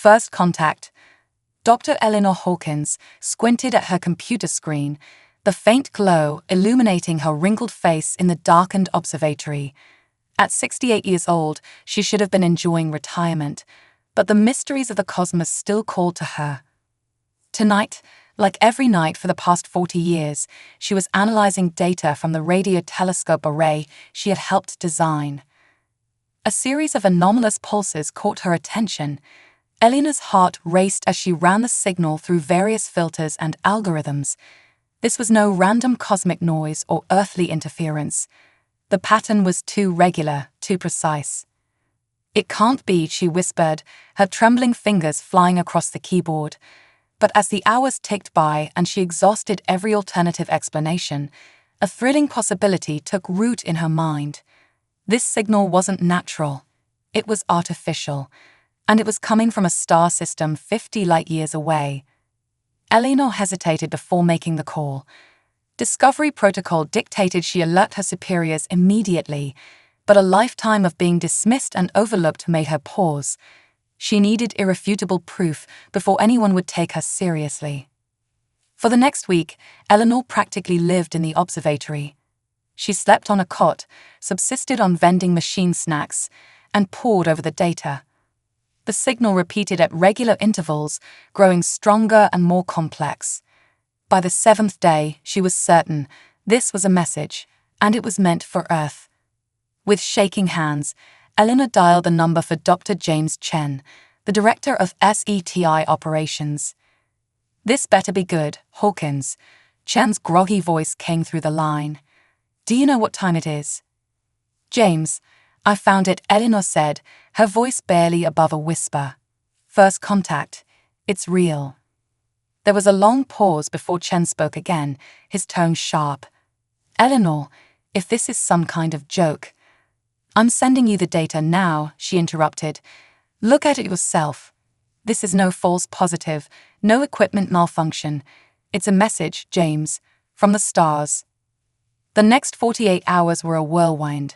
First contact. Dr. Eleanor Hawkins squinted at her computer screen, the faint glow illuminating her wrinkled face in the darkened observatory. At 68 years old, she should have been enjoying retirement, but the mysteries of the cosmos still called to her. Tonight, like every night for the past 40 years, she was analyzing data from the radio telescope array she had helped design. A series of anomalous pulses caught her attention. Eleanor's heart raced as she ran the signal through various filters and algorithms. This was no random cosmic noise or earthly interference. The pattern was too regular, too precise. "It can't be," she whispered, her trembling fingers flying across the keyboard. But as the hours ticked by and she exhausted every alternative explanation, a thrilling possibility took root in her mind. This signal wasn't natural. It was artificial, and it was coming from a star system 50 light-years away. Eleanor hesitated before making the call. Discovery protocol dictated she alert her superiors immediately, but a lifetime of being dismissed and overlooked made her pause. She needed irrefutable proof before anyone would take her seriously. For the next week, Eleanor practically lived in the observatory. She slept on a cot, subsisted on vending machine snacks, and pored over the data. The signal repeated at regular intervals, growing stronger and more complex. By the 7th day, she was certain this was a message, and it was meant for Earth. With shaking hands, Eleanor dialed the number for Dr. James Chen, the director of SETI operations. "This better be good, Hawkins." Chen's groggy voice came through the line. "Do you know what time it is?" "James, I found it," Eleanor said, her voice barely above a whisper. "First contact. It's real." There was a long pause before Chen spoke again, his tone sharp. "Eleanor, if this is some kind of joke—" "I'm sending you the data now," she interrupted. "Look at it yourself. This is no false positive, no equipment malfunction. It's a message, James, from the stars." The next 48 hours were a whirlwind.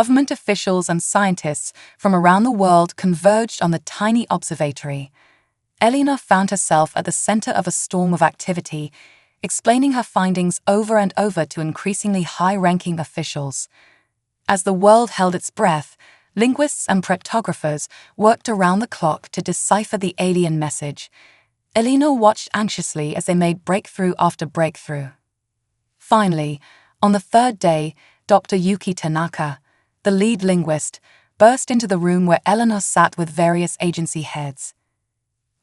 Government officials and scientists from around the world converged on the tiny observatory. Eleanor found herself at the center of a storm of activity, explaining her findings over and over to increasingly high-ranking officials. As the world held its breath, linguists and cryptographers worked around the clock to decipher the alien message. Eleanor watched anxiously as they made breakthrough after breakthrough. Finally, on the 3rd day, Dr. Yuki Tanaka, the lead linguist, burst into the room where Eleanor sat with various agency heads.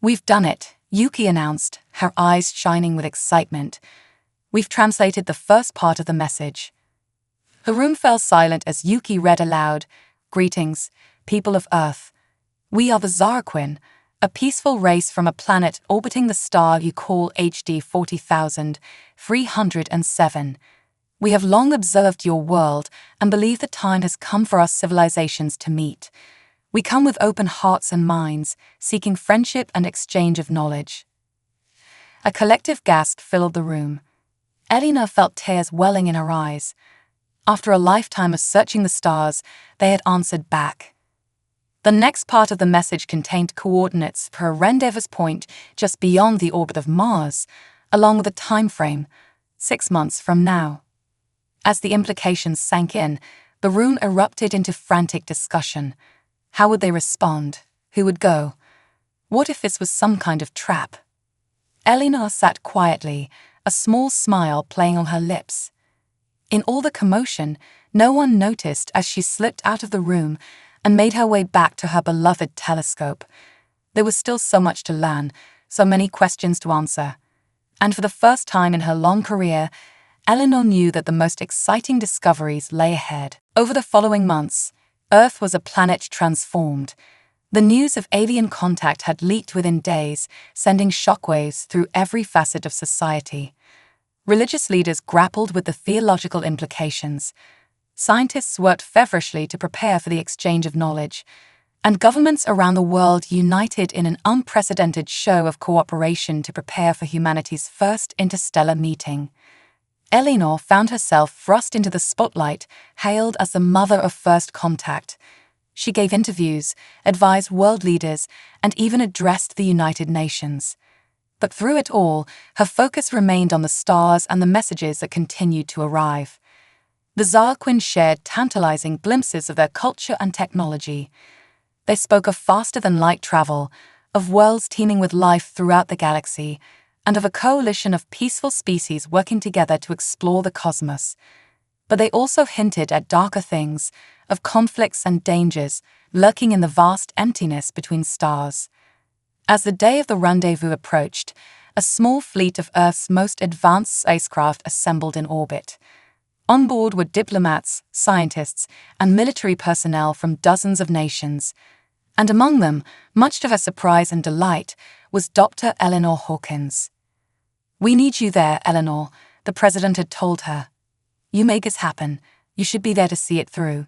"We've done it," Yuki announced, her eyes shining with excitement. "We've translated the first part of the message." The room fell silent as Yuki read aloud, "Greetings, people of Earth. We are the Zaraquin, a peaceful race from a planet orbiting the star you call HD 40,307. We have long observed your world and believe the time has come for our civilizations to meet. We come with open hearts and minds, seeking friendship and exchange of knowledge." A collective gasp filled the room. Eleanor felt tears welling in her eyes. After a lifetime of searching the stars, they had answered back. The next part of the message contained coordinates for a rendezvous point just beyond the orbit of Mars, along with a time frame, 6 months from now. As the implications sank in, the room erupted into frantic discussion. How would they respond? Who would go? What if this was some kind of trap? Eleanor sat quietly, a small smile playing on her lips. In all the commotion, no one noticed as she slipped out of the room and made her way back to her beloved telescope. There was still so much to learn, so many questions to answer. And for the first time in her long career, Eleanor knew that the most exciting discoveries lay ahead. Over the following months, Earth was a planet transformed. The news of alien contact had leaked within days, sending shockwaves through every facet of society. Religious leaders grappled with the theological implications. Scientists worked feverishly to prepare for the exchange of knowledge, and governments around the world united in an unprecedented show of cooperation to prepare for humanity's first interstellar meeting. Eleanor found herself thrust into the spotlight, hailed as the mother of first contact. She gave interviews, advised world leaders, and even addressed the United Nations. But through it all, her focus remained on the stars and the messages that continued to arrive. The Zarquin shared tantalizing glimpses of their culture and technology. They spoke of faster-than-light travel, of worlds teeming with life throughout the galaxy, and of a coalition of peaceful species working together to explore the cosmos. But they also hinted at darker things, of conflicts and dangers lurking in the vast emptiness between stars. As the day of the rendezvous approached, a small fleet of Earth's most advanced spacecraft assembled in orbit. On board were diplomats, scientists, and military personnel from dozens of nations. And among them, much to her surprise and delight, was Dr. Eleanor Hawkins. "We need you there, Eleanor," the president had told her. "You make this happen. You should be there to see it through."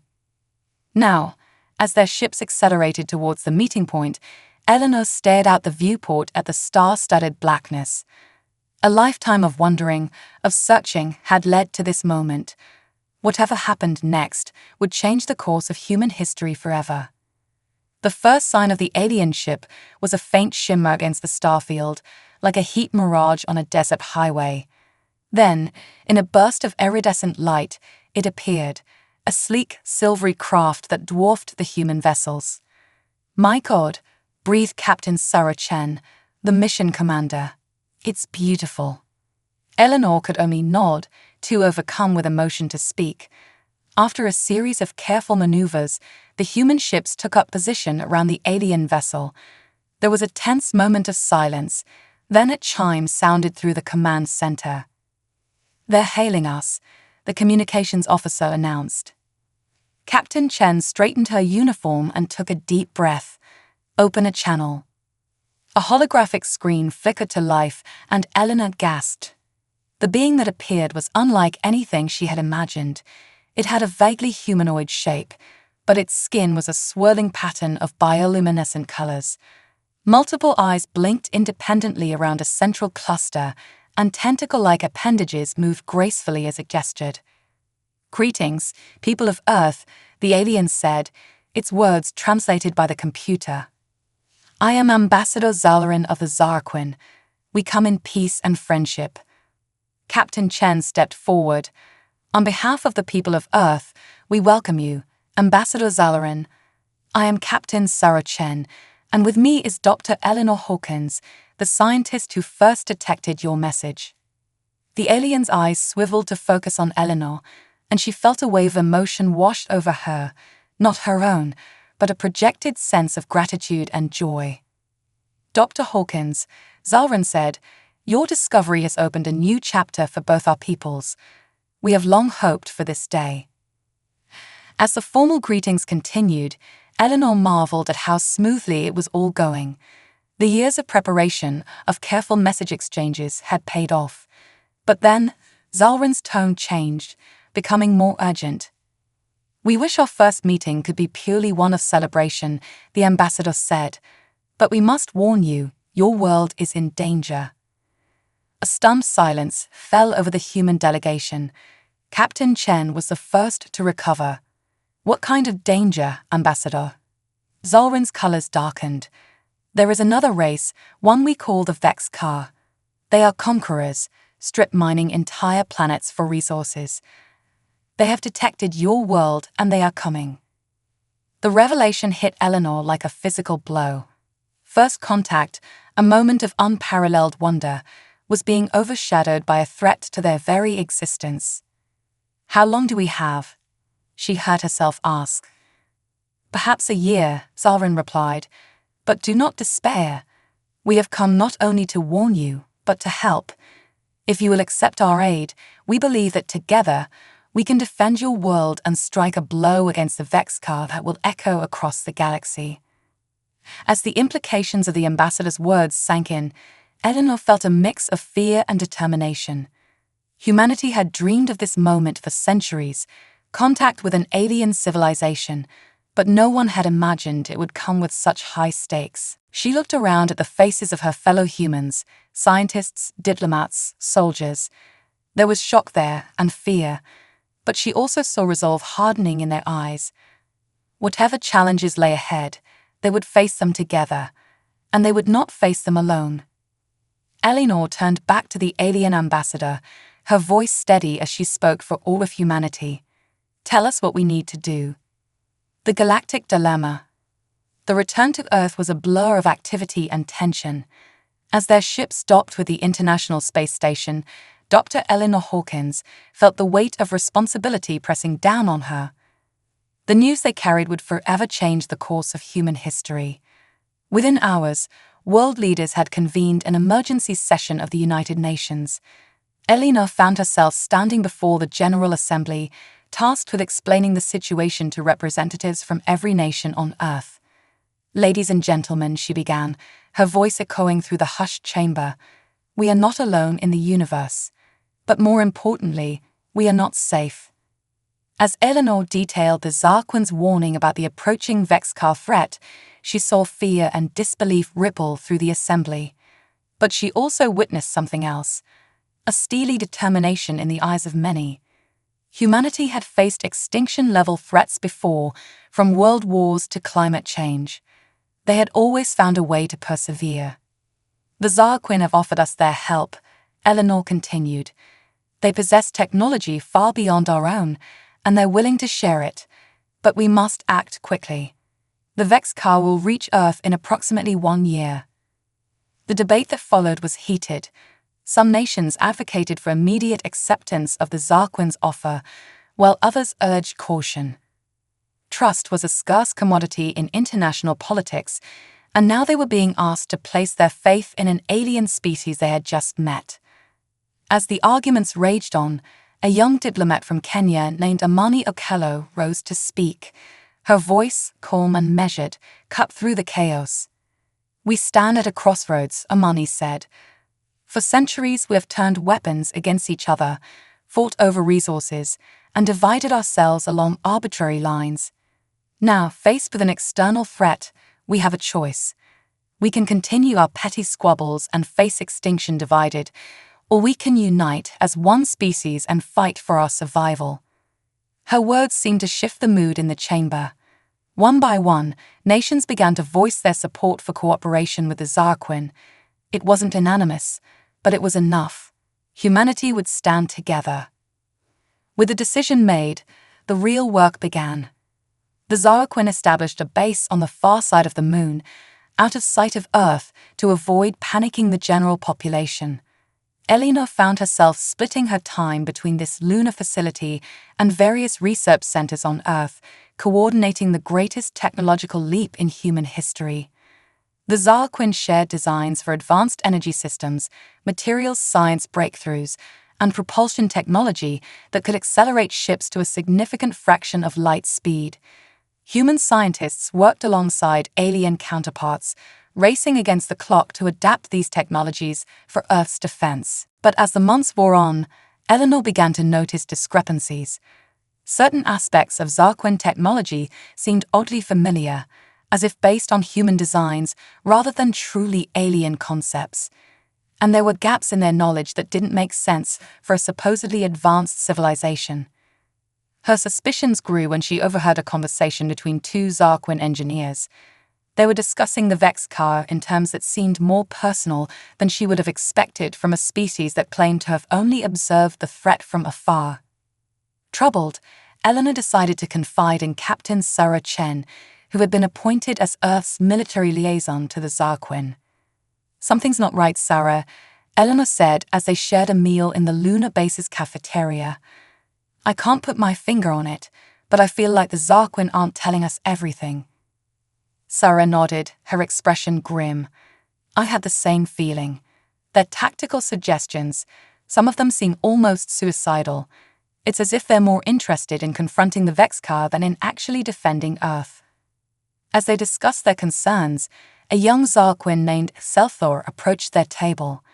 Now, as their ships accelerated towards the meeting point, Eleanor stared out the viewport at the star-studded blackness. A lifetime of wondering, of searching, had led to this moment. Whatever happened next would change the course of human history forever. The first sign of the alien ship was a faint shimmer against the starfield, like a heat mirage on a desert highway. Then, in a burst of iridescent light, it appeared, a sleek, silvery craft that dwarfed the human vessels. "My God," breathed Captain Sarah Chen, the mission commander. "It's beautiful." Eleanor could only nod, too overcome with emotion to speak. After a series of careful maneuvers, the human ships took up position around the alien vessel. There was a tense moment of silence, then a chime sounded through the command center. "They're hailing us," the communications officer announced. Captain Chen straightened her uniform and took a deep breath. "Open a channel." A holographic screen flickered to life, and Eleanor gasped. The being that appeared was unlike anything she had imagined. It had a vaguely humanoid shape, but its skin was a swirling pattern of bioluminescent colors. Multiple eyes blinked independently around a central cluster, and tentacle-like appendages moved gracefully as it gestured. "Greetings, people of Earth," the alien said, its words translated by the computer. "I am Ambassador Zalarin of the Zarquin. We come in peace and friendship." Captain Chen stepped forward. "On behalf of the people of Earth, we welcome you, Ambassador Zalarin. I am Captain Sarah Chen, and with me is Dr. Eleanor Hawkins, the scientist who first detected your message." The alien's eyes swiveled to focus on Eleanor, and she felt a wave of emotion wash over her, not her own, but a projected sense of gratitude and joy. "Dr. Hawkins," Zalarin said, "your discovery has opened a new chapter for both our peoples. We have long hoped for this day." As the formal greetings continued, Eleanor marveled at how smoothly it was all going. The years of preparation, of careful message exchanges, had paid off. But then, Zalarin's tone changed, becoming more urgent. "We wish our first meeting could be purely one of celebration," the ambassador said. "But we must warn you, your world is in danger." A stunned silence fell over the human delegation. Captain Chen was the first to recover. "What kind of danger, Ambassador?" Zalarin's colors darkened. "There is another race, one we call the Vexkar. They are conquerors, strip mining entire planets for resources. They have detected your world and they are coming." The revelation hit Eleanor like a physical blow. First contact, a moment of unparalleled wonder, was being overshadowed by a threat to their very existence. "How long do we have?" she heard herself ask. "Perhaps a year," Zalarin replied. "But do not despair. We have come not only to warn you, but to help. If you will accept our aid, we believe that together we can defend your world and strike a blow against the Vexkar that will echo across the galaxy." As the implications of the ambassador's words sank in, Eleanor felt a mix of fear and determination. Humanity had dreamed of this moment for centuries, contact with an alien civilization, but no one had imagined it would come with such high stakes. She looked around at the faces of her fellow humans, scientists, diplomats, soldiers. There was shock there and fear, but she also saw resolve hardening in their eyes. Whatever challenges lay ahead, they would face them together, and they would not face them alone. Eleanor turned back to the alien ambassador, her voice steady as she spoke for all of humanity. "Tell us what we need to do." The galactic dilemma. The return to Earth was a blur of activity and tension. As their ships docked with the International Space Station, Dr. Eleanor Hawkins felt the weight of responsibility pressing down on her. The news they carried would forever change the course of human history. Within hours, world leaders had convened an emergency session of the United Nations. Eleanor found herself standing before the General Assembly, tasked with explaining the situation to representatives from every nation on Earth. "Ladies and gentlemen," she began, her voice echoing through the hushed chamber, "we are not alone in the universe. But more importantly, we are not safe." As Eleanor detailed the Zarquin's warning about the approaching Vexcar threat, she saw fear and disbelief ripple through the assembly. But she also witnessed something else, a steely determination in the eyes of many. Humanity had faced extinction-level threats before, from world wars to climate change. They had always found a way to persevere. "The Zarquin have offered us their help," Eleanor continued. "They possess technology far beyond our own, and they're willing to share it. But we must act quickly. The Vexcar will reach Earth in approximately 1 year." The debate that followed was heated. Some nations advocated for immediate acceptance of the Zarquin's offer, while others urged caution. Trust was a scarce commodity in international politics, and now they were being asked to place their faith in an alien species they had just met. As the arguments raged on, a young diplomat from Kenya named Amani Okello rose to speak. Her voice, calm and measured, cut through the chaos. "We stand at a crossroads," Amani said. "For centuries we have turned weapons against each other, fought over resources, and divided ourselves along arbitrary lines. Now, faced with an external threat, we have a choice. We can continue our petty squabbles and face extinction divided, or we can unite as one species and fight for our survival." Her words seemed to shift the mood in the chamber. One by one, nations began to voice their support for cooperation with the Zarquin. It wasn't unanimous, but it was enough. Humanity would stand together. With the decision made, the real work began. The Zarquin established a base on the far side of the moon, out of sight of Earth, to avoid panicking the general population. Eleanor found herself splitting her time between this lunar facility and various research centers on Earth, coordinating the greatest technological leap in human history. The Zarquin shared designs for advanced energy systems, materials science breakthroughs, and propulsion technology that could accelerate ships to a significant fraction of light speed. Human scientists worked alongside alien counterparts, racing against the clock to adapt these technologies for Earth's defense. But as the months wore on, Eleanor began to notice discrepancies. Certain aspects of Zarquin technology seemed oddly familiar, as if based on human designs rather than truly alien concepts. And there were gaps in their knowledge that didn't make sense for a supposedly advanced civilization. Her suspicions grew when she overheard a conversation between two Zarquin engineers. They were discussing the Vexcar in terms that seemed more personal than she would have expected from a species that claimed to have only observed the threat from afar. Troubled, Eleanor decided to confide in Captain Sarah Chen, who had been appointed as Earth's military liaison to the Zarquin. "Something's not right, Sarah," Eleanor said as they shared a meal in the lunar base's cafeteria. "I can't put my finger on it, but I feel like the Zarquin aren't telling us everything." Sarah nodded, her expression grim. "I had the same feeling. Their tactical suggestions, some of them seem almost suicidal. It's as if they're more interested in confronting the Vexcar than in actually defending Earth." As they discussed their concerns, a young Zarquin named Selthor approached their table.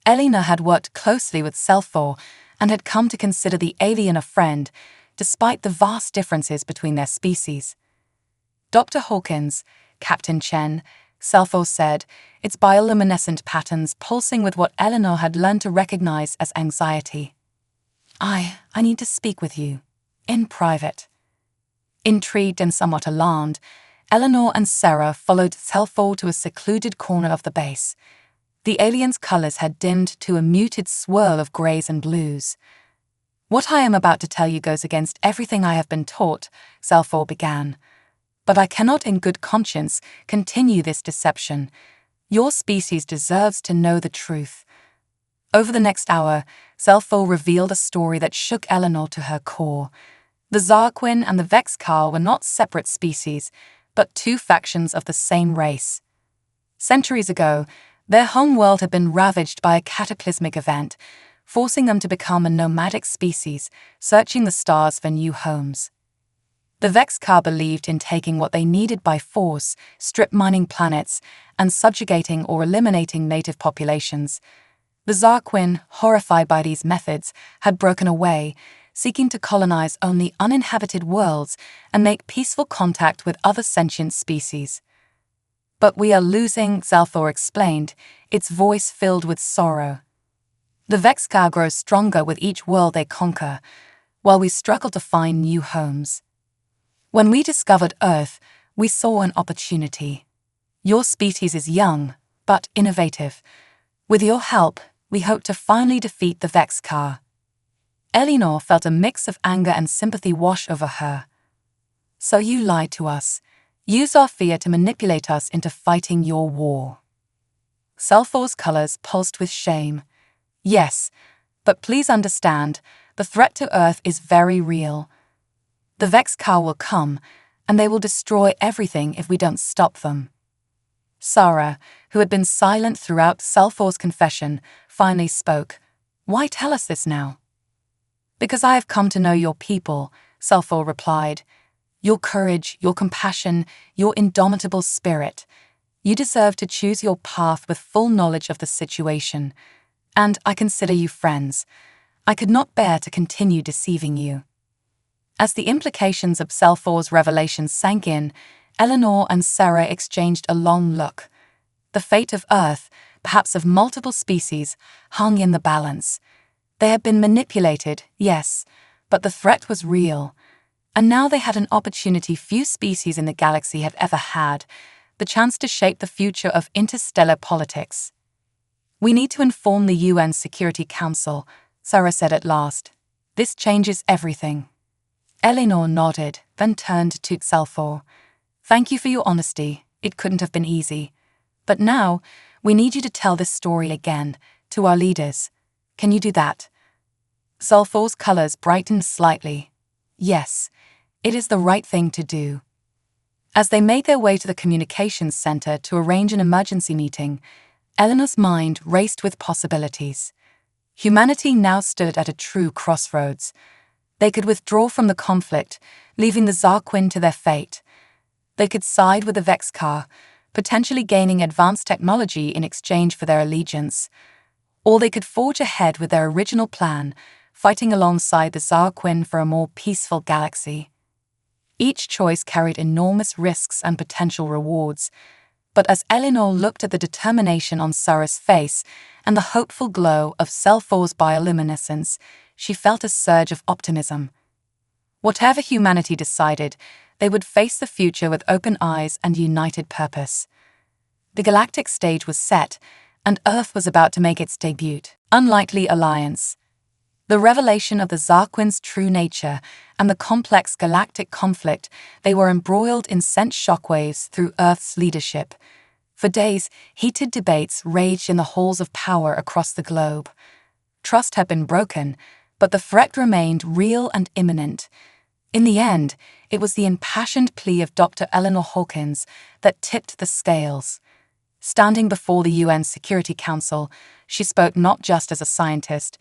Eleanor had worked closely with Selthor and had come to consider the alien a friend, despite the vast differences between their species. "Dr. Hawkins, Captain Chen," Selthor said, its bioluminescent patterns pulsing with what Eleanor had learned to recognize as anxiety. I need to speak with you. In private." Intrigued and somewhat alarmed, Eleanor and Sarah followed Selfall to a secluded corner of the base. The alien's colors had dimmed to a muted swirl of grays and blues. "What I am about to tell you goes against everything I have been taught," Selfall began. "But I cannot in good conscience continue this deception. Your species deserves to know the truth." Over the next hour, Selfall revealed a story that shook Eleanor to her core. The Zarquin and the Vexcar were not separate species, but two factions of the same race. Centuries ago, their home world had been ravaged by a cataclysmic event, forcing them to become a nomadic species, searching the stars for new homes. The Vexcar believed in taking what they needed by force, strip mining planets, and subjugating or eliminating native populations. The Zarquin, horrified by these methods, had broken away, seeking to colonize only uninhabited worlds and make peaceful contact with other sentient species. "But we are losing," Zalthor explained, its voice filled with sorrow. "The Vexcar grows stronger with each world they conquer, while we struggle to find new homes. When we discovered Earth, we saw an opportunity. Your species is young, but innovative. With your help, we hope to finally defeat the Vexcar." Eleanor felt a mix of anger and sympathy wash over her. "So you lied to us, used our fear to manipulate us into fighting your war." Selfall's colors pulsed with shame. "Yes, but please understand, the threat to Earth is very real. The Vexcar will come, and they will destroy everything if we don't stop them." Sarah, who had been silent throughout Selfall's confession, finally spoke. "Why tell us this now?" "Because I have come to know your people," Selfall replied. "Your courage, your compassion, your indomitable spirit. You deserve to choose your path with full knowledge of the situation. And I consider you friends. I could not bear to continue deceiving you." As the implications of Selfall's revelations sank in, Eleanor and Sarah exchanged a long look. The fate of Earth, perhaps of multiple species, hung in the balance. They had been manipulated, yes, but the threat was real. And now they had an opportunity few species in the galaxy have ever had, the chance to shape the future of interstellar politics. "We need to inform the UN Security Council," Sarah said at last. "This changes everything." Eleanor nodded, then turned to Selfall. "Thank you for your honesty. It couldn't have been easy. But now, we need you to tell this story again, to our leaders. Can you do that?" Selfall's colors brightened slightly. "Yes, it is the right thing to do." As they made their way to the communications center to arrange an emergency meeting, Eleanor's mind raced with possibilities. Humanity now stood at a true crossroads. They could withdraw from the conflict, leaving the Zarquin to their fate. They could side with the Vexcar, potentially gaining advanced technology in exchange for their allegiance. Or they could forge ahead with their original plan, fighting alongside the Zarquin for a more peaceful galaxy. Each choice carried enormous risks and potential rewards, but as Eleanor looked at the determination on Sarah's face and the hopeful glow of Selfall's bioluminescence, she felt a surge of optimism. Whatever humanity decided, they would face the future with open eyes and united purpose. The galactic stage was set, and Earth was about to make its debut. Unlikely alliance. The revelation of the Zarquin's true nature and the complex galactic conflict they were embroiled in sent shockwaves through Earth's leadership. For days, heated debates raged in the halls of power across the globe. Trust had been broken, but the threat remained real and imminent. In the end, it was the impassioned plea of Dr. Eleanor Hawkins that tipped the scales. Standing before the UN Security Council, she spoke not just as a scientist,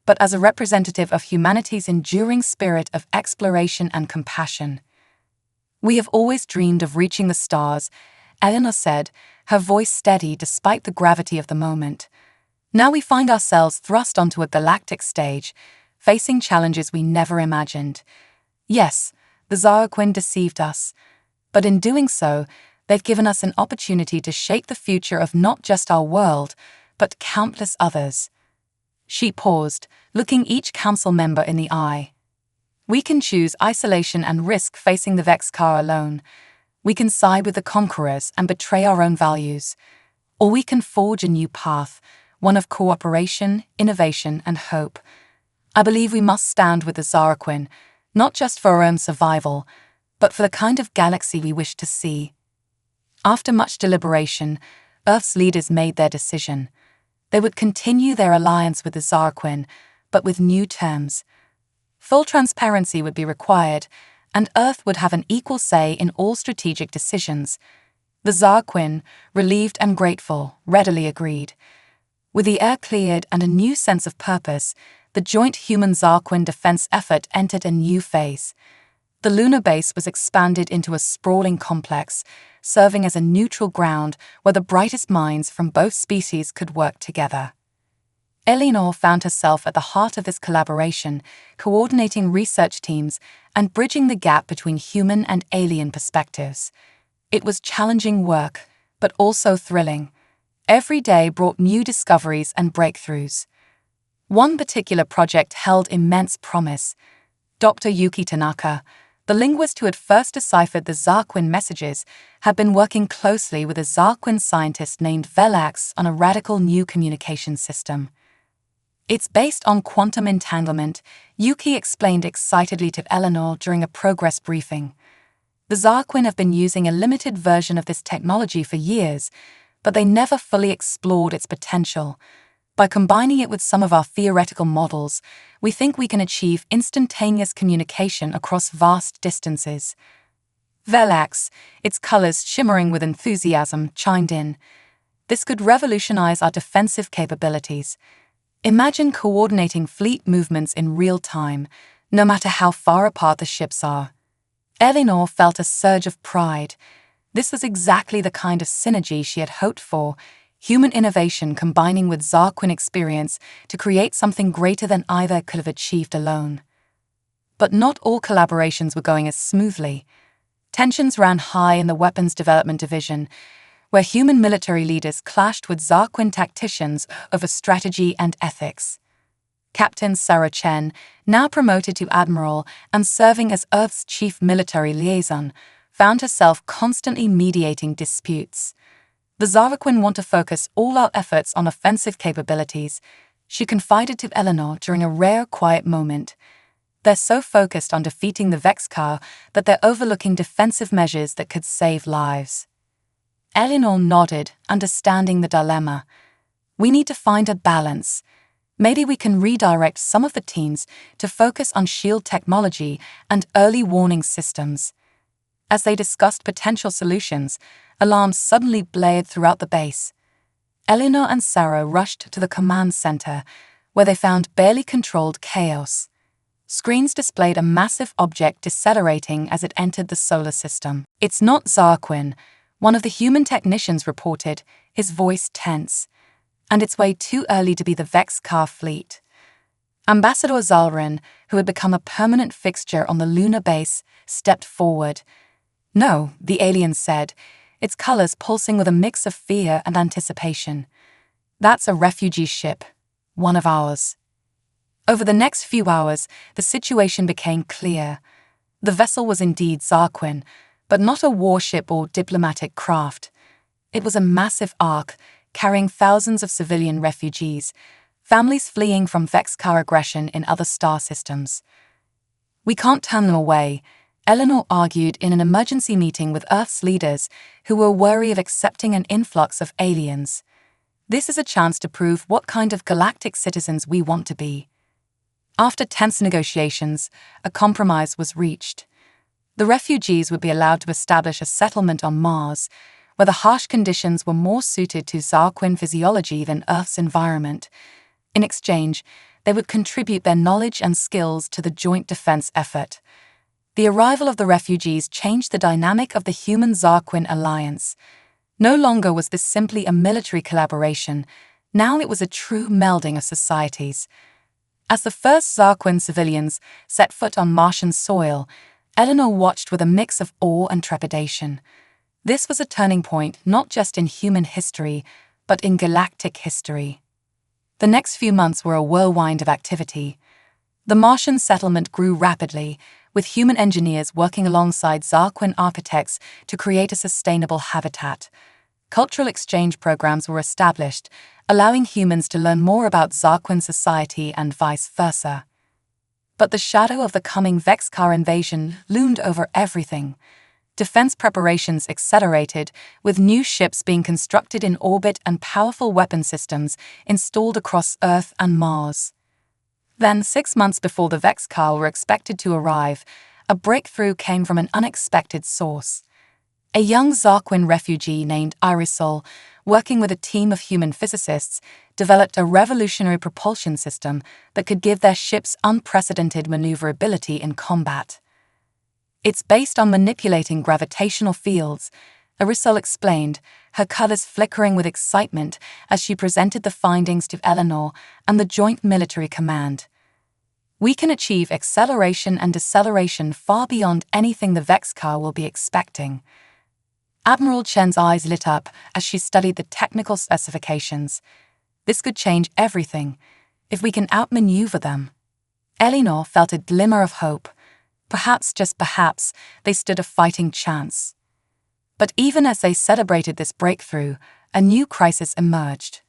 but as a representative of humanity's enduring spirit of exploration and compassion. "We have always dreamed of reaching the stars," Eleanor said, her voice steady despite the gravity of the moment. "Now we find ourselves thrust onto a galactic stage, facing challenges we never imagined. Yes, the Zarquin deceived us, but in doing so, they've given us an opportunity to shape the future of not just our world, but countless others." She paused, looking each council member in the eye. We can choose isolation and risk facing the Vexcar alone. We can side with the conquerors and betray our own values. Or we can forge a new path, one of cooperation, innovation, and hope. I believe we must stand with the Zaraquin, not just for our own survival, but for the kind of galaxy we wish to see. After much deliberation, Earth's leaders made their decision. They would continue their alliance with the Zaraquin, but with new terms. Full transparency would be required, and Earth would have an equal say in all strategic decisions. The Zaraquin, relieved and grateful, readily agreed. With the air cleared and a new sense of purpose, the joint human-Zaraquin defense effort entered a new phase. The lunar base was expanded into a sprawling complex, serving as a neutral ground where the brightest minds from both species could work together. Eleanor found herself at the heart of this collaboration, coordinating research teams and bridging the gap between human and alien perspectives. It was challenging work, but also thrilling. Every day brought new discoveries and breakthroughs. One particular project held immense promise. Dr. Yuki Tanaka, the linguist who had first deciphered the Zaraquin messages, had been working closely with a Zaraquin scientist named Velax on a radical new communication system. It's based on quantum entanglement, Yuki explained excitedly to Eleanor during a progress briefing. The Zaraquin have been using a limited version of this technology for years, but they never fully explored its potential. By combining it with some of our theoretical models, we think we can achieve instantaneous communication across vast distances. Velax, its colors shimmering with enthusiasm, chimed in. This could revolutionize our defensive capabilities. Imagine coordinating fleet movements in real time, no matter how far apart the ships are. Eleanor felt a surge of pride. This was exactly the kind of synergy she had hoped for, human innovation combining with Zaraquin experience to create something greater than either could have achieved alone. But not all collaborations were going as smoothly. Tensions ran high in the Weapons Development Division, where human military leaders clashed with Zaraquin tacticians over strategy and ethics. Captain Sarah Chen, now promoted to admiral and serving as Earth's chief military liaison, found herself constantly mediating disputes. The Zaraquin want to focus all our efforts on offensive capabilities, she confided to Eleanor during a rare quiet moment. They're so focused on defeating the Vexcar that they're overlooking defensive measures that could save lives. Eleanor nodded, understanding the dilemma. We need to find a balance. Maybe we can redirect some of the teams to focus on shield technology and early warning systems. As they discussed potential solutions, alarms suddenly blared throughout the base. Eleanor and Sarah rushed to the command center, where they found barely controlled chaos. Screens displayed a massive object decelerating as it entered the solar system. It's not Zaraquin, one of the human technicians reported, his voice tense. And it's way too early to be the Vexcar fleet. Ambassador Zalrin, who had become a permanent fixture on the lunar base, stepped forward. No, the alien said, its colors pulsing with a mix of fear and anticipation. That's a refugee ship, one of ours. Over the next few hours, the situation became clear. The vessel was indeed Zaraquin, but not a warship or diplomatic craft. It was a massive ark, carrying thousands of civilian refugees, families fleeing from Vexcar aggression in other star systems. We can't turn them away, Eleanor argued in an emergency meeting with Earth's leaders who were wary of accepting an influx of aliens. This is a chance to prove what kind of galactic citizens we want to be. After tense negotiations, a compromise was reached. The refugees would be allowed to establish a settlement on Mars, where the harsh conditions were more suited to Zaraquin physiology than Earth's environment. In exchange, they would contribute their knowledge and skills to the joint defense effort. The arrival of the refugees changed the dynamic of the human-Zaraquin alliance. No longer was this simply a military collaboration, now it was a true melding of societies. As the first Zaraquin civilians set foot on Martian soil, Eleanor watched with a mix of awe and trepidation. This was a turning point not just in human history, but in galactic history. The next few months were a whirlwind of activity. The Martian settlement grew rapidly, with human engineers working alongside Zarquin architects to create a sustainable habitat. Cultural exchange programs were established, allowing humans to learn more about Zarquin society and vice versa. But the shadow of the coming Vexcar invasion loomed over everything. Defense preparations accelerated, with new ships being constructed in orbit and powerful weapon systems installed across Earth and Mars. Then, 6 months before the Vexcar were expected to arrive, a breakthrough came from an unexpected source. A young Zarquin refugee named Irisol, working with a team of human physicists, developed a revolutionary propulsion system that could give their ships unprecedented maneuverability in combat. It's based on manipulating gravitational fields, Irisol explained, her colors flickering with excitement as she presented the findings to Eleanor and the Joint Military Command. We can achieve acceleration and deceleration far beyond anything the Vexcar will be expecting. Admiral Chen's eyes lit up as she studied the technical specifications. This could change everything, if we can outmaneuver them. Eleanor felt a glimmer of hope. Perhaps, just perhaps, they stood a fighting chance. But even as they celebrated this breakthrough, a new crisis emerged.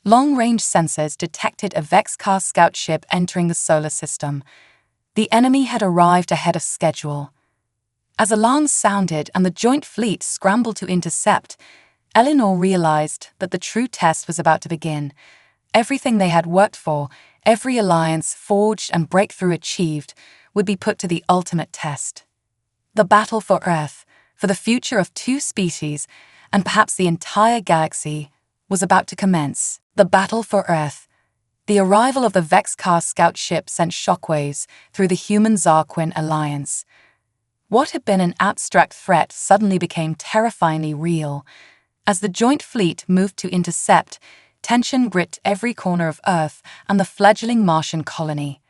Long-range sensors detected a Vexcar scout ship entering the solar system. The enemy had arrived ahead of schedule. As alarms sounded and the joint fleet scrambled to intercept, Eleanor realized that the true test was about to begin. Everything they had worked for, every alliance forged and breakthrough achieved, would be put to the ultimate test. The battle for Earth, for the future of 2 species, and perhaps the entire galaxy, was about to commence. The battle for Earth. The arrival of the Vexcar scout ship sent shockwaves through the human-Zarquin alliance. What had been an abstract threat suddenly became terrifyingly real. As the joint fleet moved to intercept, tension gripped every corner of Earth and the fledgling Martian colony.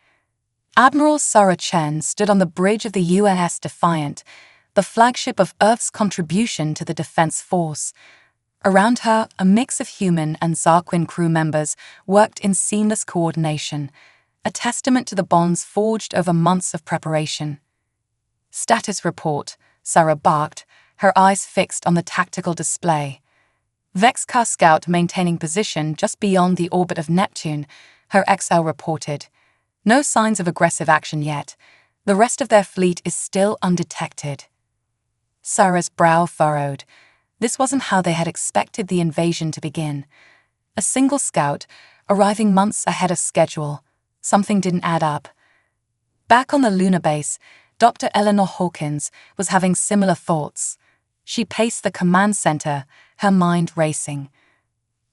Admiral Sarah Chen stood on the bridge of the USS Defiant, the flagship of Earth's contribution to the defense force. Around her, a mix of human and Zarquin crew members worked in seamless coordination, a testament to the bonds forged over months of preparation. "Status report," Sarah barked, her eyes fixed on the tactical display. Vexcar Scout maintaining position just beyond the orbit of Neptune, her XL reported. No signs of aggressive action yet. The rest of their fleet is still undetected. Sarah's brow furrowed. This wasn't how they had expected the invasion to begin. A single scout, arriving months ahead of schedule. Something didn't add up. Back on the lunar base, Dr. Eleanor Hawkins was having similar thoughts. She paced the command center, her mind racing.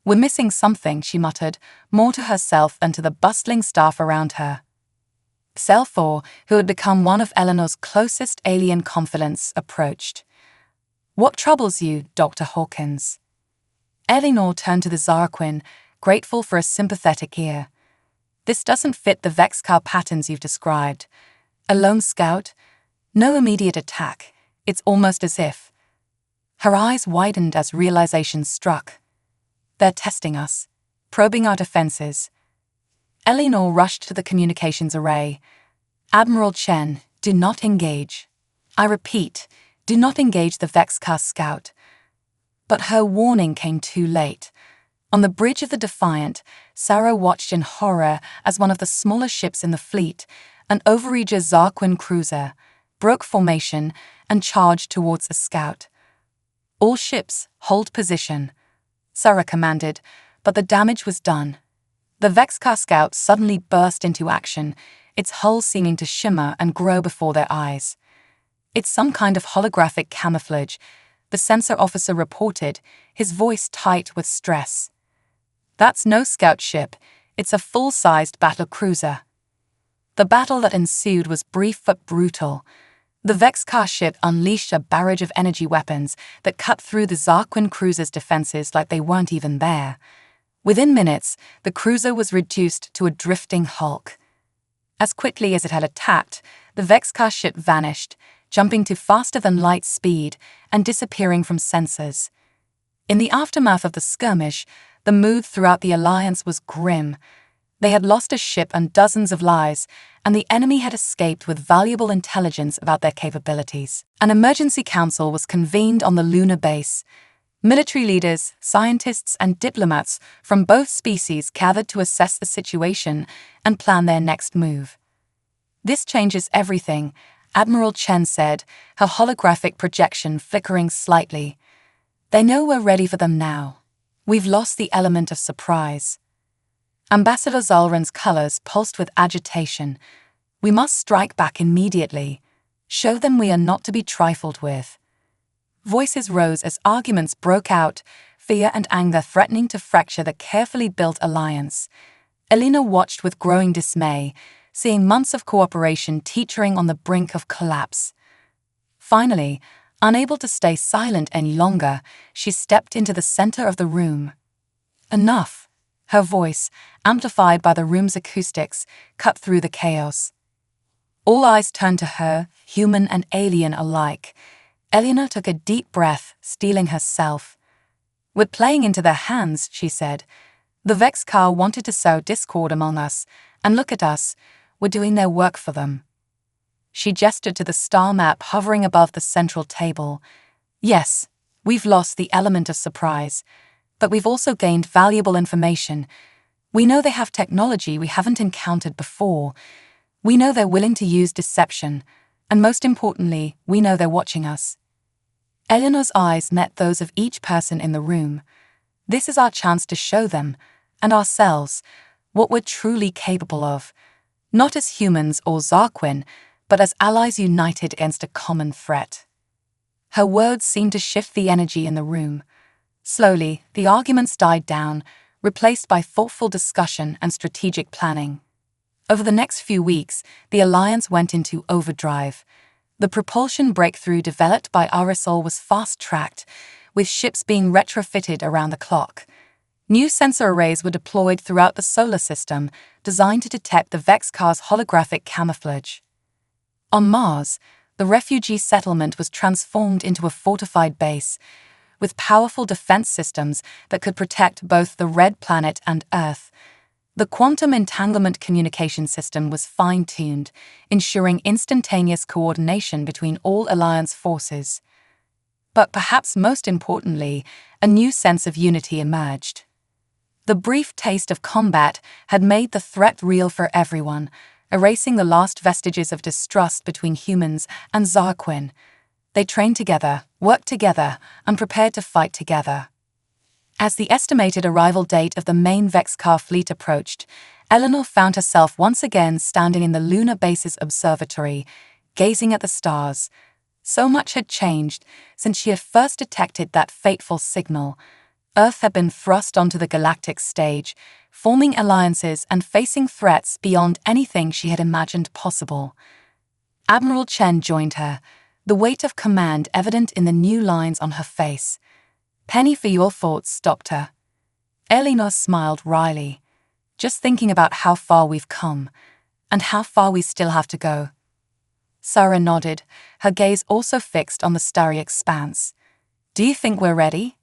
"We're missing something," she muttered, more to herself than to the bustling staff around her. Cell 4, who had become one of Eleanor's closest alien confidants, approached. "What troubles you, Dr. Hawkins?" Eleanor turned to the Zarquin, grateful for a sympathetic ear. "This doesn't fit the Vexcar patterns you've described. A lone scout? No immediate attack. It's almost as if..." Her eyes widened as realization struck. "They're testing us, probing our defenses." Eleanor rushed to the communications array. "Admiral Chen, do not engage. I repeat, do not engage the Vexcar scout." But her warning came too late. On the bridge of the Defiant, Sarah watched in horror as one of the smaller ships in the fleet, an overeager Zarquin cruiser, broke formation and charged towards a scout. "All ships, hold position," Sarah commanded, but the damage was done. The Vexcar scout suddenly burst into action, its hull seeming to shimmer and grow before their eyes. "It's some kind of holographic camouflage," the sensor officer reported, his voice tight with stress. "That's no scout ship, it's a full-sized battle cruiser." The battle that ensued was brief but brutal. The Vexcar ship unleashed a barrage of energy weapons that cut through the Zarquin cruiser's defenses like they weren't even there. Within minutes, the cruiser was reduced to a drifting hulk. As quickly as it had attacked, the Vexcar ship vanished, jumping to faster-than-light speed and disappearing from sensors. In the aftermath of the skirmish, the mood throughout the Alliance was grim. They had lost a ship and dozens of lives, and the enemy had escaped with valuable intelligence about their capabilities. An emergency council was convened on the lunar base. Military leaders, scientists, and diplomats from both species gathered to assess the situation and plan their next move. "This changes everything," Admiral Chen said, her holographic projection flickering slightly. "They know we're ready for them now. We've lost the element of surprise." Ambassador Zalran's colors pulsed with agitation. "We must strike back immediately. Show them we are not to be trifled with." Voices rose as arguments broke out, fear and anger threatening to fracture the carefully built alliance. Elena watched with growing dismay, seeing months of cooperation teetering on the brink of collapse. Finally, unable to stay silent any longer, she stepped into the center of the room. "Enough!" Her voice, amplified by the room's acoustics, cut through the chaos. All eyes turned to her, human and alien alike. Eleanor took a deep breath, steeling herself. "We're playing into their hands," she said. "The Vexcar wanted to sow discord among us, and look at us, we're doing their work for them." She gestured to the star map hovering above the central table. "Yes, we've lost the element of surprise, but we've also gained valuable information. We know they have technology we haven't encountered before. We know they're willing to use deception, and most importantly, we know they're watching us." Eleanor's eyes met those of each person in the room. This is our chance to show them, and ourselves, what we're truly capable of, not as humans or Zarquin, but as allies united against a common threat. Her words seemed to shift the energy in the room. Slowly, the arguments died down, replaced by thoughtful discussion and strategic planning. Over the next few weeks, the alliance went into overdrive. The propulsion breakthrough developed by Arisol was fast-tracked, with ships being retrofitted around the clock. New sensor arrays were deployed throughout the solar system, designed to detect the Vexcar's holographic camouflage. On Mars, the refugee settlement was transformed into a fortified base, with powerful defense systems that could protect both the Red Planet and Earth. The quantum entanglement communication system was fine-tuned, ensuring instantaneous coordination between all Alliance forces. But perhaps most importantly, a new sense of unity emerged. The brief taste of combat had made the threat real for everyone, erasing the last vestiges of distrust between humans and Zarquin. They trained together, worked together, and prepared to fight together. As the estimated arrival date of the main Vexcar fleet approached, Eleanor found herself once again standing in the lunar base's observatory, gazing at the stars. So much had changed since she had first detected that fateful signal. Earth had been thrust onto the galactic stage, forming alliances and facing threats beyond anything she had imagined possible. Admiral Chen joined her, the weight of command evident in the new lines on her face. "Penny for your thoughts, Doctor." Eleanor smiled wryly. "Just thinking about how far we've come, and how far we still have to go." Sarah nodded, her gaze also fixed on the starry expanse. "Do you think we're ready?"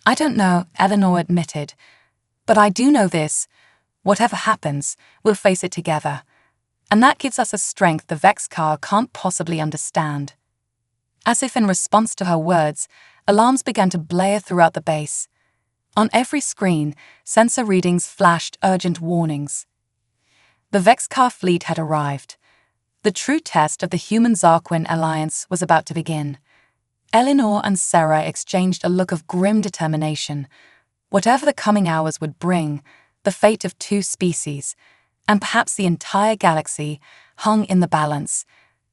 "I don't know," Eleanor admitted. "But I do know this. Whatever happens, we'll face it together. And that gives us a strength the Vexcar can't possibly understand." As if in response to her words, alarms began to blare throughout the base. On every screen, sensor readings flashed urgent warnings. The Vexcar fleet had arrived. The true test of the human-Zarquin alliance was about to begin. Eleanor and Sarah exchanged a look of grim determination. Whatever the coming hours would bring, the fate of two species, and perhaps the entire galaxy, hung in the balance.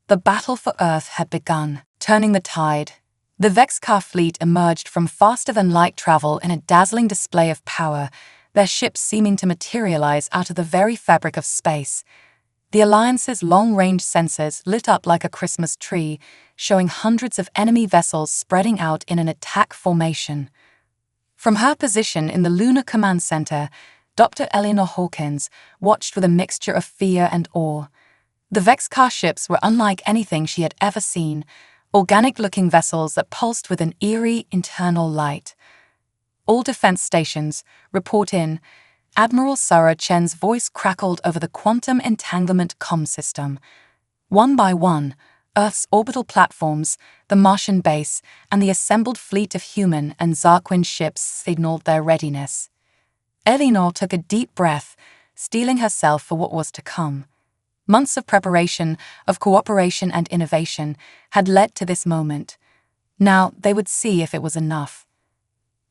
The battle for Earth had begun, turning the tide. The Vexcar fleet emerged from faster-than-light travel in a dazzling display of power, their ships seeming to materialize out of the very fabric of space. The Alliance's long-range sensors lit up like a Christmas tree, showing hundreds of enemy vessels spreading out in an attack formation. From her position in the Lunar Command Center, Dr. Eleanor Hawkins watched with a mixture of fear and awe. The Vexcar ships were unlike anything she had ever seen, organic-looking vessels that pulsed with an eerie internal light. "All defense stations, report in. Admiral Sarah Chen's voice crackled over the quantum entanglement comm system. One by one, Earth's orbital platforms, the Martian base, and the assembled fleet of human and Zarquin ships signaled their readiness. Eleanor took a deep breath, steeling herself for what was to come. Months of preparation, of cooperation and innovation, had led to this moment. Now they would see if it was enough.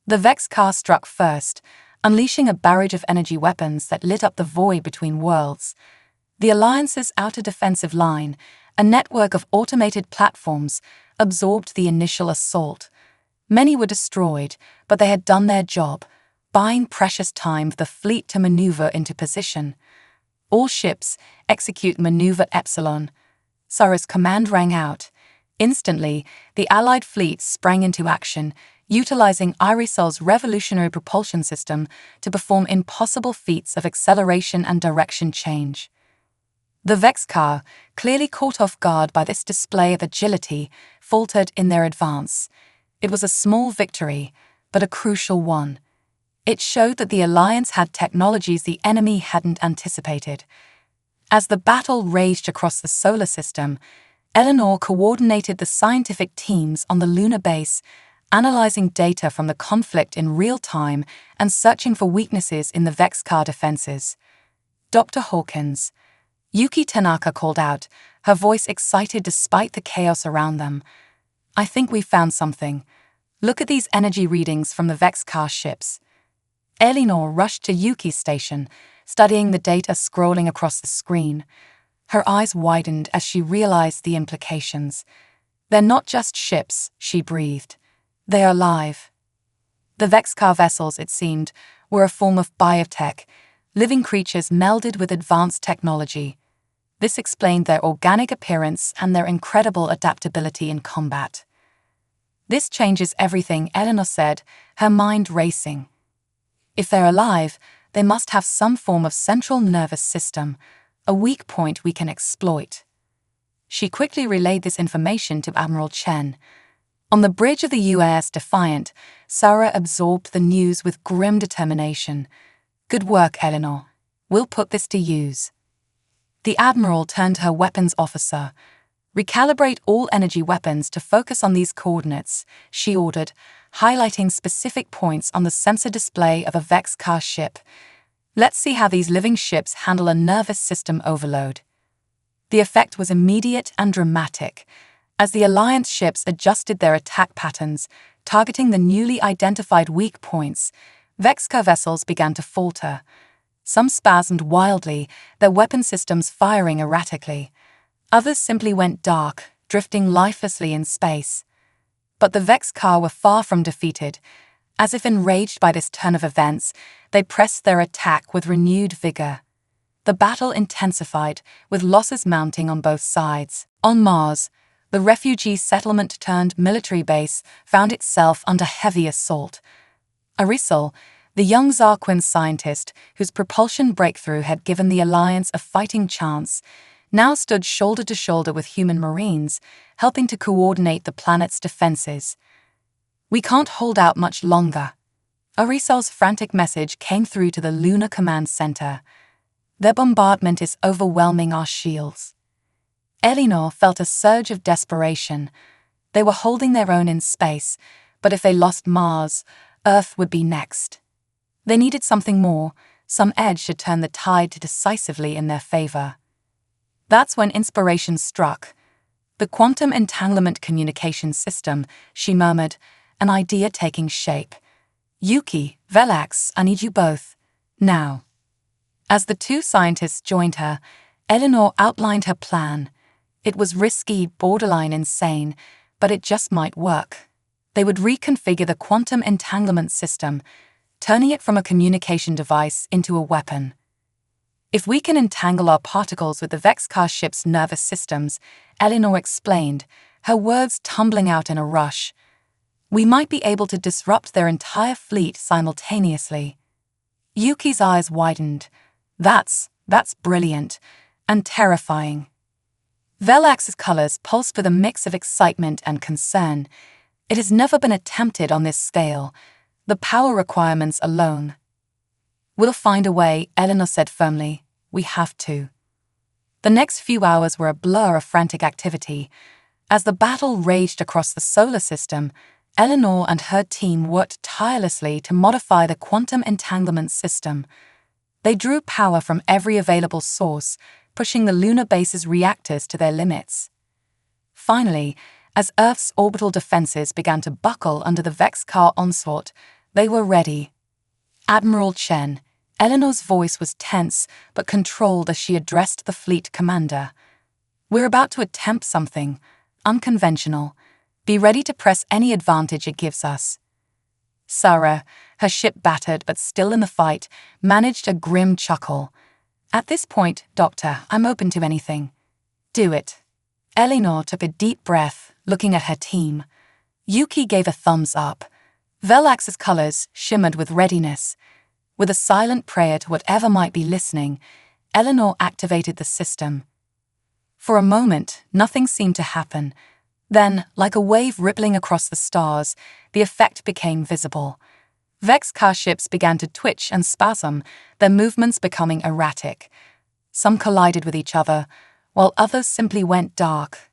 The Vex car struck first, unleashing a barrage of energy weapons that lit up the void between worlds. The Alliance's outer defensive line, a network of automated platforms, absorbed the initial assault. Many were destroyed, but they had done their job, buying precious time for the fleet to maneuver into position. All ships, execute maneuver Epsilon. Sarah's command rang out. Instantly, the Allied fleet sprang into action, utilizing Irisol's revolutionary propulsion system to perform impossible feats of acceleration and direction change. The Vex car, clearly caught off guard by this display of agility, faltered in their advance. It was a small victory, but a crucial one. It showed that the Alliance had technologies the enemy hadn't anticipated. As the battle raged across the solar system, Eleanor coordinated the scientific teams on the lunar base, analyzing data from the conflict in real time and searching for weaknesses in the Vex car defenses. Dr. Hawkins. Yuki Tanaka called out, her voice excited despite the chaos around them. I think we found something. Look at these energy readings from the Vex car ships. Eleanor rushed to Yuki's station, studying the data scrolling across the screen. Her eyes widened as she realized the implications. They're not just ships, she breathed. They are alive. The Vex car vessels, it seemed, were a form of biotech, living creatures melded with advanced technology. This explained their organic appearance and their incredible adaptability in combat. This changes everything, Eleanor said, her mind racing. If they're alive, they must have some form of central nervous system, a weak point we can exploit. She quickly relayed this information to Admiral Chen. On the bridge of the USS Defiant, Sarah absorbed the news with grim determination. Good work, Eleanor. We'll put this to use. The Admiral turned to her weapons officer. Recalibrate all energy weapons to focus on these coordinates, she ordered, highlighting specific points on the sensor display of a Vex car ship. Let's see how these living ships handle a nervous system overload. The effect was immediate and dramatic. As the Alliance ships adjusted their attack patterns, targeting the newly identified weak points, Vex car vessels began to falter. Some spasmed wildly, their weapon systems firing erratically. Others simply went dark, drifting lifelessly in space. But the Vex car were far from defeated. As if enraged by this turn of events, they pressed their attack with renewed vigor. The battle intensified, with losses mounting on both sides. On Mars, the refugee settlement-turned-military base found itself under heavy assault. Arisol, the young Zarquin scientist whose propulsion breakthrough had given the Alliance a fighting chance, now stood shoulder to shoulder with human Marines, helping to coordinate the planet's defenses. We can't hold out much longer. Arisol's frantic message came through to the Lunar Command Center. Their bombardment is overwhelming our shields. Eleanor felt a surge of desperation. They were holding their own in space, but if they lost Mars, Earth would be next. They needed something more, some edge to turn the tide decisively in their favor. That's when inspiration struck. The quantum entanglement communication system, she murmured, an idea taking shape. Yuki, Velax, I need you both. Now. As the two scientists joined her, Eleanor outlined her plan. It was risky, borderline insane, but it just might work. They would reconfigure the quantum entanglement system, turning it from a communication device into a weapon. If we can entangle our particles with the Vex car ship's nervous systems, Eleanor explained, her words tumbling out in a rush, we might be able to disrupt their entire fleet simultaneously. Yuki's eyes widened. That's brilliant and terrifying. Velax's colors pulsed with a mix of excitement and concern. It has never been attempted on this scale. The power requirements alone. "We'll find a way," Eleanor said firmly. "We have to." The next few hours were a blur of frantic activity. As the battle raged across the solar system, Eleanor and her team worked tirelessly to modify the quantum entanglement system. They drew power from every available source, pushing the lunar base's reactors to their limits. Finally, as Earth's orbital defenses began to buckle under the Vex-Car onslaught, they were ready. "Admiral Chen," Eleanor's voice was tense but controlled as she addressed the fleet commander. "We're about to attempt something unconventional. Be ready to press any advantage it gives us." Sarah, her ship battered but still in the fight, managed a grim chuckle. "At this point, Doctor, I'm open to anything." "Do it." Eleanor took a deep breath, looking at her team. Yuki gave a thumbs up. Velax's colors shimmered with readiness. With a silent prayer to whatever might be listening, Eleanor activated the system. For a moment, nothing seemed to happen. Then, like a wave rippling across the stars, the effect became visible. Vex-Car ships began to twitch and spasm, their movements becoming erratic. Some collided with each other, while others simply went dark.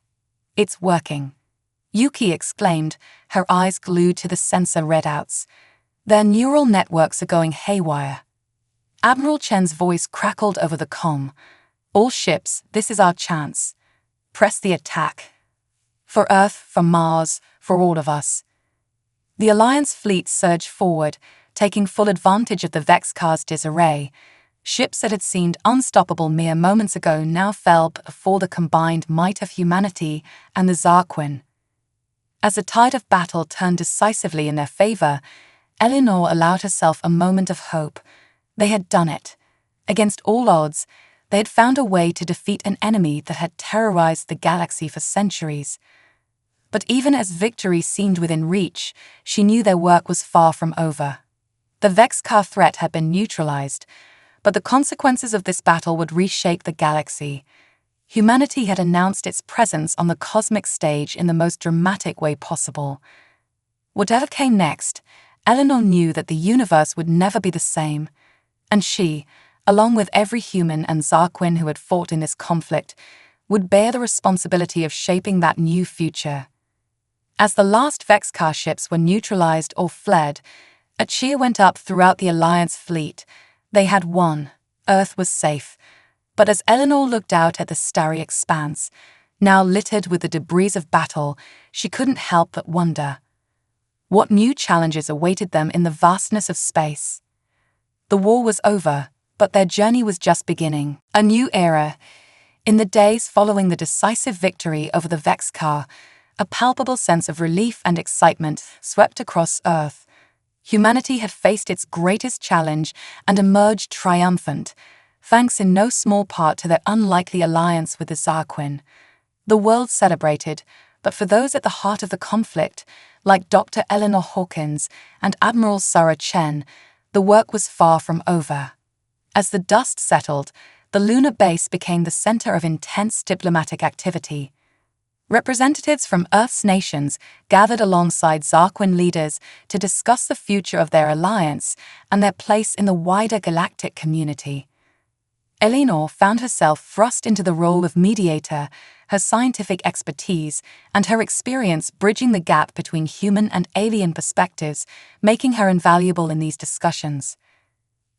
"It's working," Yuki exclaimed, her eyes glued to the sensor readouts. "Their neural networks are going haywire." Admiral Chen's voice crackled over the comm. "All ships, this is our chance. Press the attack. For Earth, for Mars, for all of us." The Alliance fleet surged forward, taking full advantage of the Vex-Car's disarray. Ships that had seemed unstoppable mere moments ago now fell before the combined might of humanity and the Zarquin. As the tide of battle turned decisively in their favor, Eleanor allowed herself a moment of hope. They had done it. Against all odds, they had found a way to defeat an enemy that had terrorized the galaxy for centuries. But even as victory seemed within reach, she knew their work was far from over. The Vex-Car threat had been neutralized, but the consequences of this battle would reshape the galaxy. Humanity had announced its presence on the cosmic stage in the most dramatic way possible. Whatever came next, Eleanor knew that the universe would never be the same, and she, along with every human and Zarquin who had fought in this conflict, would bear the responsibility of shaping that new future. As the last Vex-Car ships were neutralized or fled, a cheer went up throughout the Alliance fleet. They had won. Earth was safe. But as Eleanor looked out at the starry expanse, now littered with the debris of battle, she couldn't help but wonder. What new challenges awaited them in the vastness of space? The war was over, but their journey was just beginning. A new era. In the days following the decisive victory over the Vex-Car, a palpable sense of relief and excitement swept across Earth. Humanity had faced its greatest challenge and emerged triumphant, thanks in no small part to their unlikely alliance with the Zarquin. The world celebrated, but for those at the heart of the conflict, like Dr. Eleanor Hawkins and Admiral Sarah Chen, the work was far from over. As the dust settled, the lunar base became the center of intense diplomatic activity. Representatives from Earth's nations gathered alongside Zarquin leaders to discuss the future of their alliance and their place in the wider galactic community. Eleanor found herself thrust into the role of mediator, her scientific expertise and her experience bridging the gap between human and alien perspectives, making her invaluable in these discussions.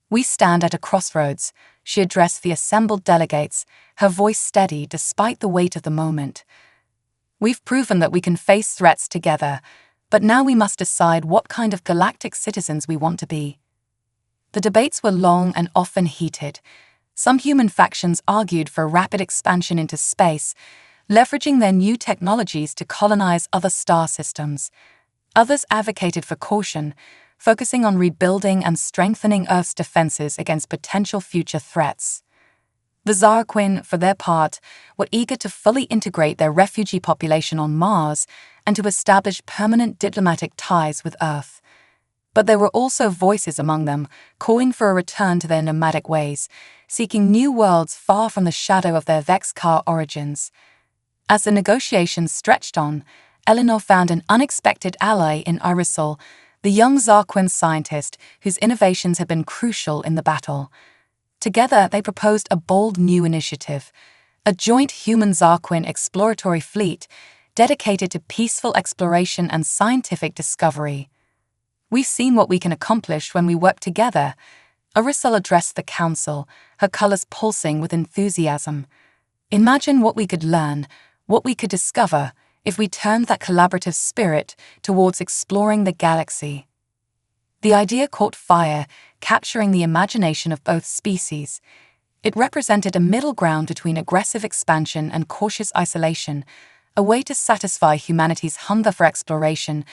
"We stand at a crossroads," she addressed the assembled delegates, her voice steady despite the weight of the moment. "We've proven that we can face threats together, but now we must decide what kind of galactic citizens we want to be." The debates were long and often heated. Some human factions argued for rapid expansion into space, leveraging their new technologies to colonize other star systems. Others advocated for caution, focusing on rebuilding and strengthening Earth's defenses against potential future threats. The Zarquin, for their part, were eager to fully integrate their refugee population on Mars and to establish permanent diplomatic ties with Earth. But there were also voices among them calling for a return to their nomadic ways, seeking new worlds far from the shadow of their Vex-Car origins. As the negotiations stretched on, Eleanor found an unexpected ally in Irisol, the young Zarquin scientist whose innovations had been crucial in the battle. Together, they proposed a bold new initiative, a joint human-Zarquin exploratory fleet dedicated to peaceful exploration and scientific discovery. "We've seen what we can accomplish when we work together," Arisol addressed the council, her colors pulsing with enthusiasm. "Imagine what we could learn, what we could discover, if we turned that collaborative spirit towards exploring the galaxy." The idea caught fire, capturing the imagination of both species. It represented a middle ground between aggressive expansion and cautious isolation, a way to satisfy humanity's hunger for exploration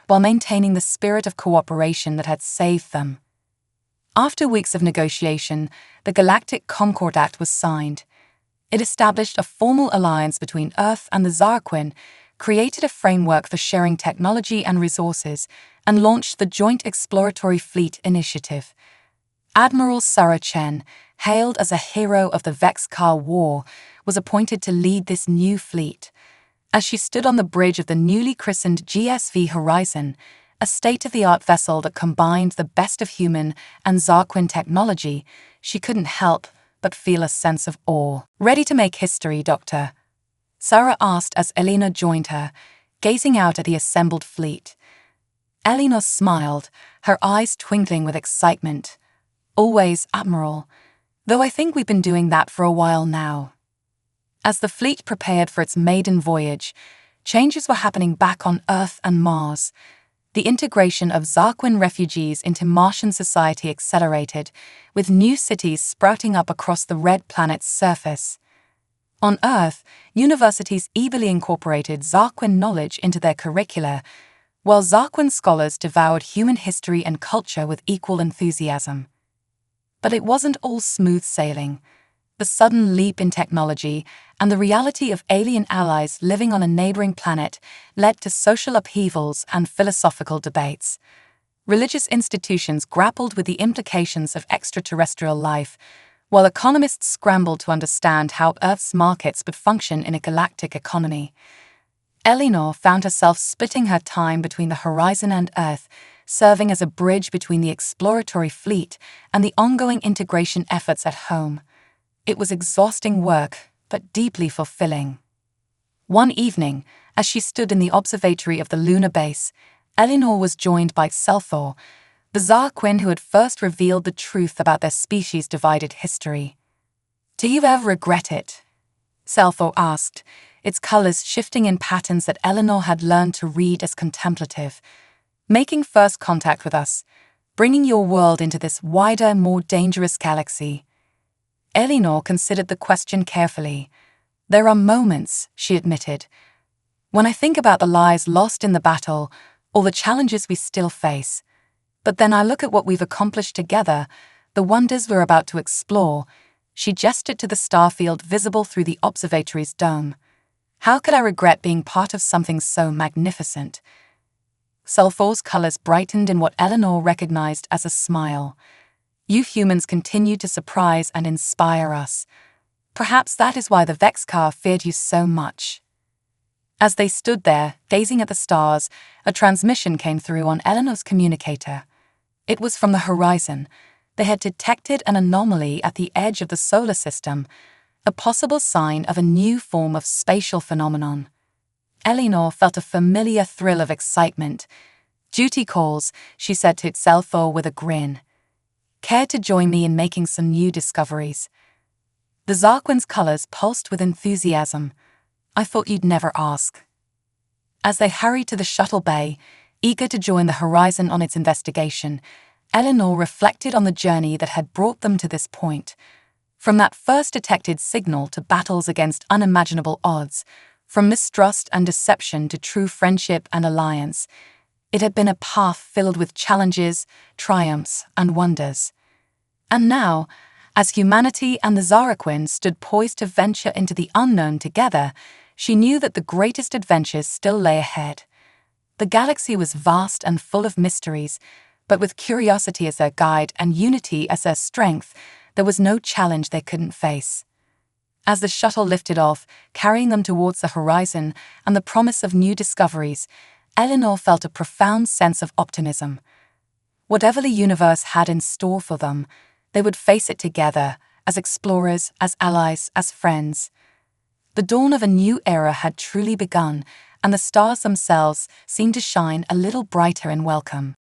while maintaining the spirit of cooperation that had saved them. After weeks of negotiation, the Galactic Concordat was signed. It established a formal alliance between Earth and the Zarquin, created a framework for sharing technology and resources, and launched the Joint Exploratory Fleet Initiative. Admiral Sarah Chen, hailed as a hero of the Vex-Kar War, was appointed to lead this new fleet. As she stood on the bridge of the newly christened GSV Horizon, a state-of-the-art vessel that combined the best of human and Zarquin technology, she couldn't help but feel a sense of awe. "Ready to make history, Doctor?" Sarah asked as Elena joined her, gazing out at the assembled fleet. Elena smiled, her eyes twinkling with excitement. "Always, Admiral. Though I think we've been doing that for a while now." As the fleet prepared for its maiden voyage, changes were happening back on Earth and Mars. The integration of Zarquin refugees into Martian society accelerated, with new cities sprouting up across the red planet's surface. On Earth, universities eagerly incorporated Zarquin knowledge into their curricula, while Zarquin scholars devoured human history and culture with equal enthusiasm. But it wasn't all smooth sailing. The sudden leap in technology and the reality of alien allies living on a neighboring planet led to social upheavals and philosophical debates. Religious institutions grappled with the implications of extraterrestrial life, while economists scrambled to understand how Earth's markets would function in a galactic economy. Eleanor found herself splitting her time between the Horizon and Earth, serving as a bridge between the exploratory fleet and the ongoing integration efforts at home. It was exhausting work, but deeply fulfilling. One evening, as she stood in the observatory of the lunar base, Eleanor was joined by Selthor, the Zarquin who had first revealed the truth about their species-divided history. "Do you ever regret it?" Selthor asked, its colors shifting in patterns that Eleanor had learned to read as contemplative. "Making first contact with us, bringing your world into this wider, more dangerous galaxy." Eleanor considered the question carefully. "There are moments," she admitted, "when I think about the lives lost in the battle or the challenges we still face. But then I look at what we've accomplished together, the wonders we're about to explore." She gestured to the starfield visible through the observatory's dome. "How could I regret being part of something so magnificent?" Selthor's colors brightened in what Eleanor recognized as a smile. "You humans continue to surprise and inspire us. Perhaps that is why the Vex-Kar feared you so much." As they stood there, gazing at the stars, a transmission came through on Eleanor's communicator. It was from the Horizon. They had detected an anomaly at the edge of the solar system, a possible sign of a new form of spatial phenomenon. Eleanor felt a familiar thrill of excitement. "Duty calls," she said to Selthor with a grin. "Care to join me in making some new discoveries?" The Zarquin's colors pulsed with enthusiasm. "I thought you'd never ask." As they hurried to the shuttle bay, eager to join the Horizon on its investigation, Eleanor reflected on the journey that had brought them to this point. From that first detected signal to battles against unimaginable odds, from mistrust and deception to true friendship and alliance, it had been a path filled with challenges, triumphs, and wonders. And now, as humanity and the Zarquin stood poised to venture into the unknown together, she knew that the greatest adventures still lay ahead. The galaxy was vast and full of mysteries, but with curiosity as their guide and unity as their strength, there was no challenge they couldn't face. As the shuttle lifted off, carrying them towards the Horizon and the promise of new discoveries, Eleanor felt a profound sense of optimism. Whatever the universe had in store for them, they would face it together, as explorers, as allies, as friends. The dawn of a new era had truly begun, and the stars themselves seemed to shine a little brighter in welcome.